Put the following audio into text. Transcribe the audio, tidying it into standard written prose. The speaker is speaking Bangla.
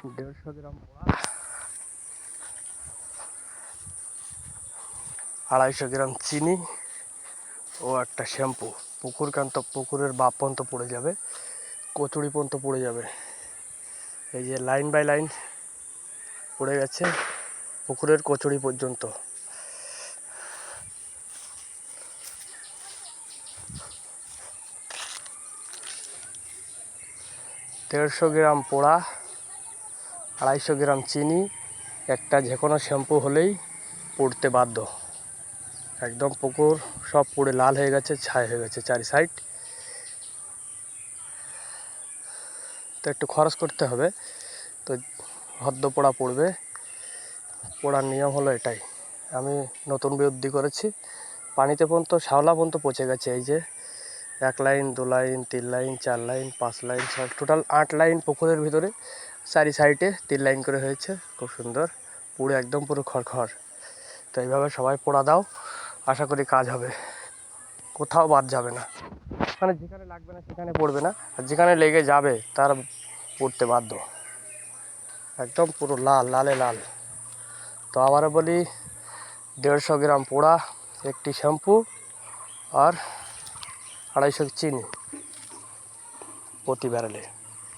150 গ্রাম পোড়া, 250 গ্রাম চিনি ও একটা শ্যাম্পু। পুকুরের বাপ পর্যন্ত পড়ে যাবে, কচুরি পর্যন্ত পড়ে যাবে। এই যে লাইন বাই লাইন পড়ে গেছে পুকুরের কচুরি পর্যন্ত। দেড়শো গ্রাম পোড়া, 250 গ্রাম চিনি, একটা যে কোনো শ্যাম্পু হলেই পড়তে বাধ্য। একদম পুকুর সব পুড়ে লাল হয়ে গেছে, ছাই হয়ে গেছে চারি সাইড। তো একটু খরচ করতে হবে, তো হদ্দ পোড়া পড়বে। পোড়ার নিয়ম হলো এটাই। আমি নতুন বুদ্ধি করেছি। পানিতে পর্যন্ত শ্যাওলা পর্যন্ত পচে গেছে। এই যে 1 line, 2 line, 3 line, 4 line, 5 line, সব টোটাল 8 লাইন পুকুরের ভিতরে, চারি সাইডে 3 লাইন করে হয়েছে। খুব সুন্দর, পুরো একদম পুরো খড়খড়। তো এইভাবে সবাই পোড়া দাও, আশা করি কাজ হবে, কোথাও বাদ যাবে না। মানে যেখানে লাগবে না সেখানে পড়বে না, আর যেখানে লেগে যাবে তার পড়তে বাধ্য। একদম পুরো লাল, লালে লাল। তো আবারও বলি, 150 গ্রাম পোড়া, একটি শ্যাম্পু আর 250 চিনি প্রতি ব্যারেলে।